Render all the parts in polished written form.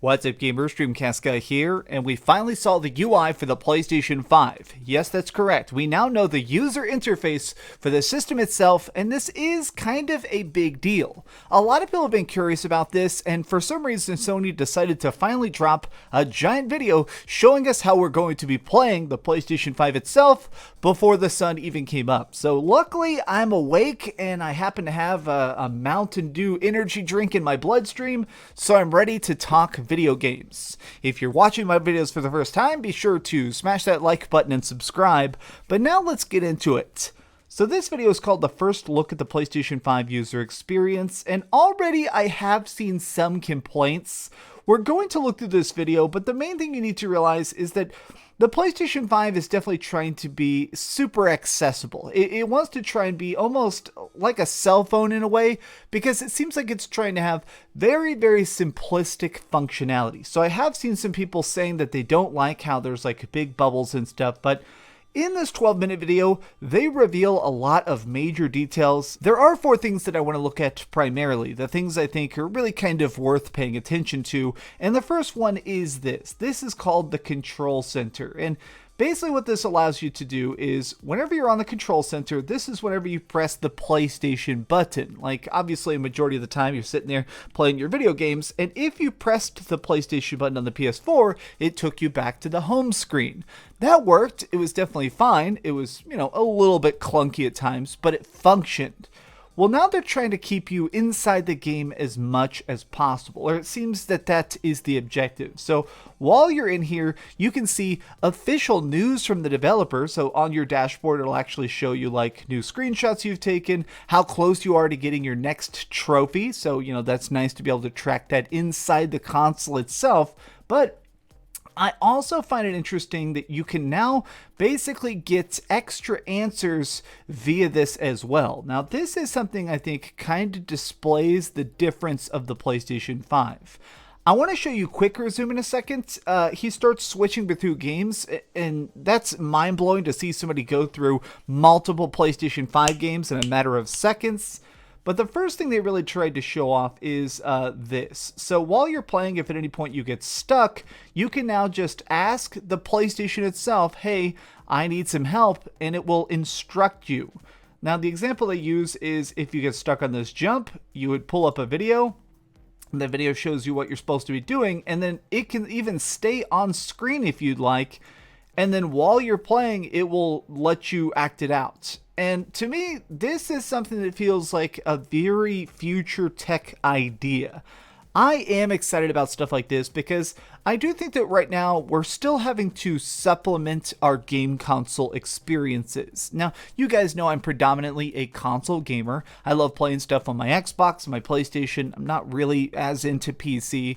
What's up gamers, DreamcastGuy here, and we finally saw the UI for the PlayStation 5. Yes, that's correct. We now know the user interface for the system itself, and this is kind of a big deal. A lot of people have been curious about this, and for some reason Sony decided to finally drop a giant video showing us how we're going to be playing the PlayStation 5 itself before the sun even came up. So luckily I'm awake, and I happen to have a Mountain Dew energy drink in my bloodstream, so I'm ready to talk video games. If you're watching my videos for the first time, be sure to smash that like button and subscribe. But now let's get into it. So this video is called the first look at the PlayStation 5 user experience, and already I have seen some complaints. We're going to look through this video, but the main thing you need to realize is that the PlayStation 5 is definitely trying to be super accessible. It wants to try and be almost like a cell phone in a way, because it seems like it's trying to have very, very simplistic functionality. So I have seen some people saying that they don't like how there's like big bubbles and stuff, but in this 12-minute video, they reveal a lot of major details. There are 4 things that I want to look at primarily, the things I think are really kind of worth paying attention to, and the first one is this. This is called the Control Center, and basically what this allows you to do is whenever you're on the Control Center, this is whenever you press the PlayStation button. Like obviously a majority of the time you're sitting there playing your video games, and if you pressed the PlayStation button on the PS4, it took you back to the home screen. That worked. It was definitely fine. It was, a little bit clunky at times, but it functioned. Well, now they're trying to keep you inside the game as much as possible, or it seems that that is the objective. So while you're in here, you can see official news from the developer. So on your dashboard, it'll actually show you like new screenshots you've taken, how close you are to getting your next trophy. So, that's nice to be able to track that inside the console itself. But I also find it interesting that you can now basically get extra answers via this as well. Now, this is something I think kind of displays the difference of the PlayStation 5. I want to show you Quick Resume in a second. He starts switching between games, and that's mind-blowing to see somebody go through multiple PlayStation 5 games in a matter of seconds. But the first thing they really tried to show off is this. So while you're playing, if at any point you get stuck, you can now just ask the PlayStation itself, hey, I need some help, and it will instruct you. Now the example they use is if you get stuck on this jump, you would pull up a video. The video shows you what you're supposed to be doing, and then it can even stay on screen if you'd like. And then while you're playing, it will let you act it out. And to me, this is something that feels like a very future tech idea. I am excited about stuff like this because I do think that right now we're still having to supplement our game console experiences. Now, you guys know I'm predominantly a console gamer. I love playing stuff on my Xbox, my PlayStation. I'm not really as into PC.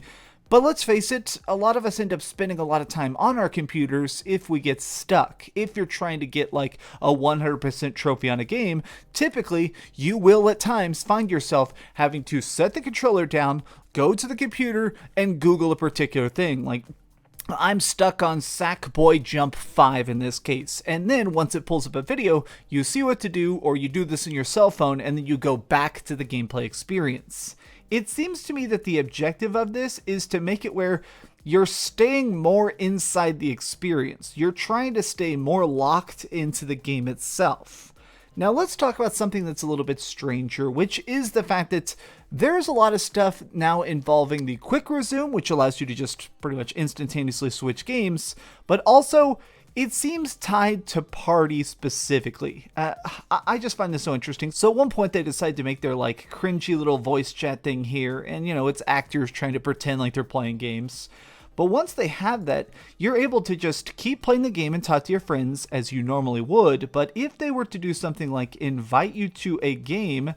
But let's face it, a lot of us end up spending a lot of time on our computers if we get stuck. If you're trying to get like a 100% trophy on a game, typically you will at times find yourself having to set the controller down, go to the computer, and Google a particular thing. Like, I'm stuck on Sackboy Jump 5 in this case. And then once it pulls up a video, you see what to do, or you do this in your cell phone, and then you go back to the gameplay experience. It seems to me that the objective of this is to make it where you're staying more inside the experience. You're trying to stay more locked into the game itself. Now let's talk about something that's a little bit stranger, which is the fact that there's a lot of stuff now involving the Quick Resume, which allows you to just pretty much instantaneously switch games, but also it seems tied to party specifically. I just find this so interesting. So at one point they decide to make their like cringy little voice chat thing here, and it's actors trying to pretend like they're playing games. But once they have that, you're able to just keep playing the game and talk to your friends as you normally would. But if they were to do something like invite you to a game,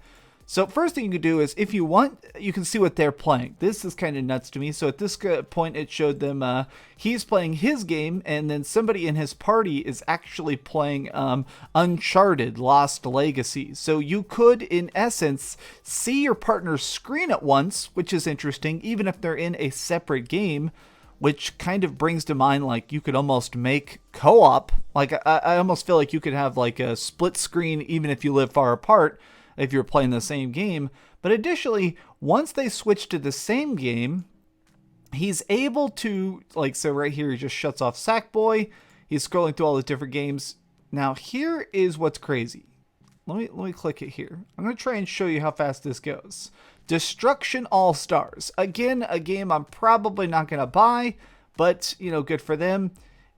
so first thing you can do is, if you want, you can see what they're playing. This is kind of nuts to me. So at this point, it showed them he's playing his game, and then somebody in his party is actually playing Uncharted Lost Legacy. So you could, in essence, see your partner's screen at once, which is interesting, even if they're in a separate game, which kind of brings to mind like you could almost make co-op. Like I almost feel like you could have like a split screen even if you live far apart, if you're playing the same game. But additionally, once they switch to the same game, he's able to, like, so right here, he just shuts off Sackboy. He's scrolling through all the different games. Now, here is what's crazy. Let me click it here. I'm going to try and show you how fast this goes. Destruction All-Stars. Again, a game I'm probably not going to buy, but, you know, good for them.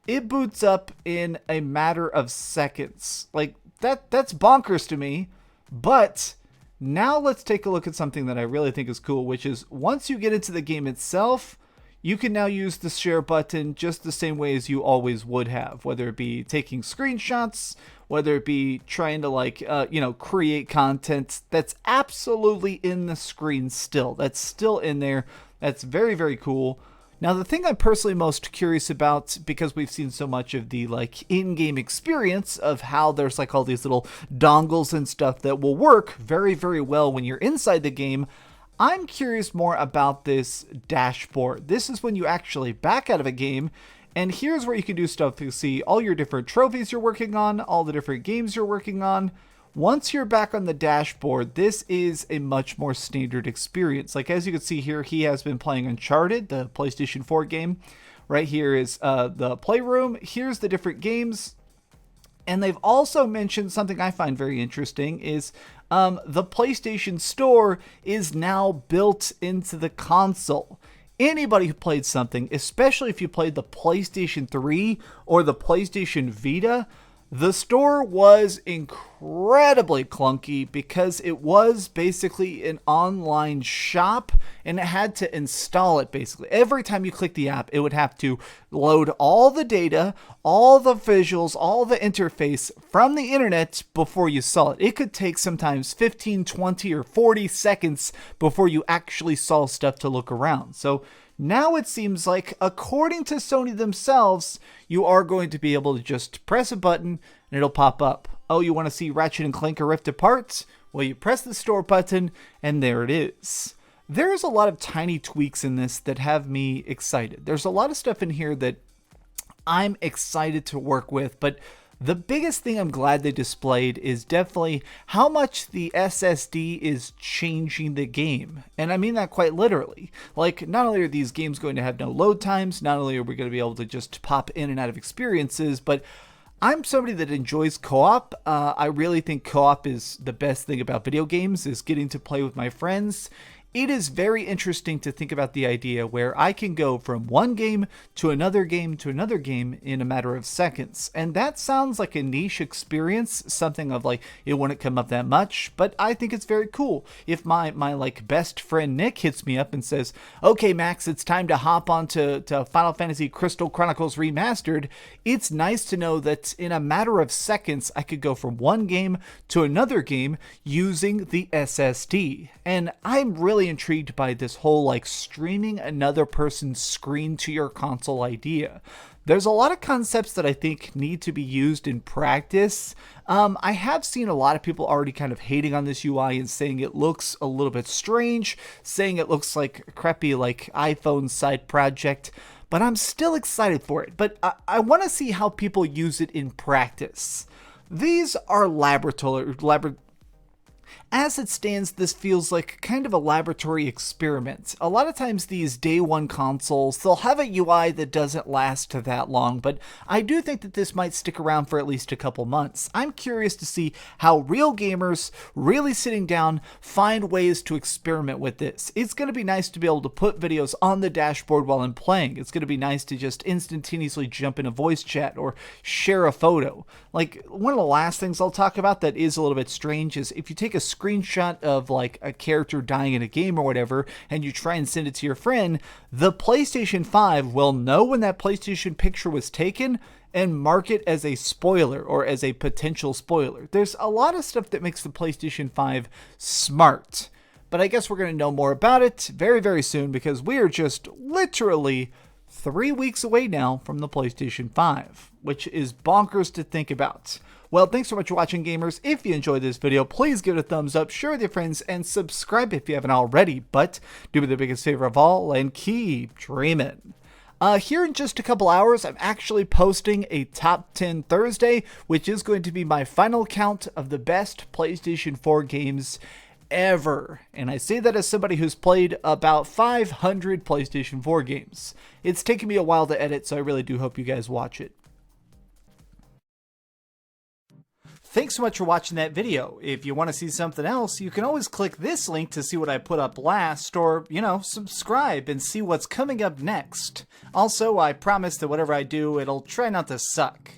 It boots up in a matter of seconds. Like, that's bonkers to me. But now let's take a look at something that I really think is cool, which is once you get into the game itself, you can now use the share button just the same way as you always would have, whether it be taking screenshots, whether it be trying to, like, you know, create content. That's absolutely in the screen still. That's still in there. That's very, very cool. Now, the thing I'm personally most curious about, because we've seen so much of the, like, in-game experience of how there's, like, all these little dongles and stuff that will work very, very well when you're inside the game, I'm curious more about this dashboard. This is when you actually back out of a game, and here's where you can do stuff to see all your different trophies you're working on, all the different games you're working on. Once you're back on the dashboard, this is a much more standard experience. Like, as you can see here, he has been playing Uncharted, the PlayStation 4 game. Right here is the playroom. Here's the different games. And they've also mentioned something I find very interesting is the PlayStation Store is now built into the console. Anybody who played something, especially if you played the PlayStation 3 or the PlayStation Vita, the store was incredibly clunky because it was basically an online shop and it had to install it basically. Every time you click the app, it would have to load all the data, all the visuals, all the interface from the internet before you saw it. It could take sometimes 15, 20, or 40 seconds before you actually saw stuff to look around. So now it seems like, according to Sony themselves, you are going to be able to just press a button and it'll pop up. Oh, you want to see Ratchet and Clank Rift Apart? Well, you press the store button and there it is. There's a lot of tiny tweaks in this that have me excited. There's a lot of stuff in here that I'm excited to work with, but the biggest thing I'm glad they displayed is definitely how much the SSD is changing the game. And I mean that quite literally. Like, not only are these games going to have no load times, not only are we going to be able to just pop in and out of experiences, but I'm somebody that enjoys co-op. I really think co-op is the best thing about video games, is getting to play with my friends. It is very interesting to think about the idea where I can go from one game to another game to another game in a matter of seconds. And that sounds like a niche experience, something of like, it wouldn't come up that much, but I think it's very cool. If my like best friend Nick hits me up and says, okay, Max, it's time to hop on to Final Fantasy Crystal Chronicles Remastered, it's nice to know that in a matter of seconds, I could go from one game to another game using the SSD. And I'm really intrigued by this whole like streaming another person's screen to your console idea. There's a lot of concepts that I think need to be used in practice. I have seen a lot of people already kind of hating on this UI and saying it looks a little bit strange, saying it looks like a crappy like iPhone side project, but I'm still excited for it. But I want to see how people use it in practice. These are as it stands, this feels like kind of a laboratory experiment. A lot of times these day one consoles, they'll have a UI that doesn't last that long, but I do think that this might stick around for at least a couple months. I'm curious to see how real gamers really sitting down find ways to experiment with this. It's going to be nice to be able to put videos on the dashboard while I'm playing. It's going to be nice to just instantaneously jump in a voice chat or share a photo. Like, one of the last things I'll talk about that is a little bit strange is if you take a screenshot of like a character dying in a game or whatever and you try and send it to your friend, the PlayStation 5 will know when that PlayStation picture was taken and mark it as a spoiler or as a potential spoiler. There's a lot of stuff that makes the PlayStation 5 smart, but I guess we're going to know more about it very, very soon because we are just literally 3 weeks away now from the PlayStation 5, which is bonkers to think about. Well, thanks so much for watching, gamers. If you enjoyed this video, please give it a thumbs up, share with your friends, and subscribe if you haven't already. But do me the biggest favor of all and keep dreaming. Here in just a couple hours, I'm actually posting a Top 10 Thursday, which is going to be my final count of the best PlayStation 4 games ever. And I say that as somebody who's played about 500 PlayStation 4 games. It's taken me a while to edit, so I really do hope you guys watch it. Thanks so much for watching that video. If you want to see something else, you can always click this link to see what I put up last, or, subscribe and see what's coming up next. Also, I promise that whatever I do, it'll try not to suck.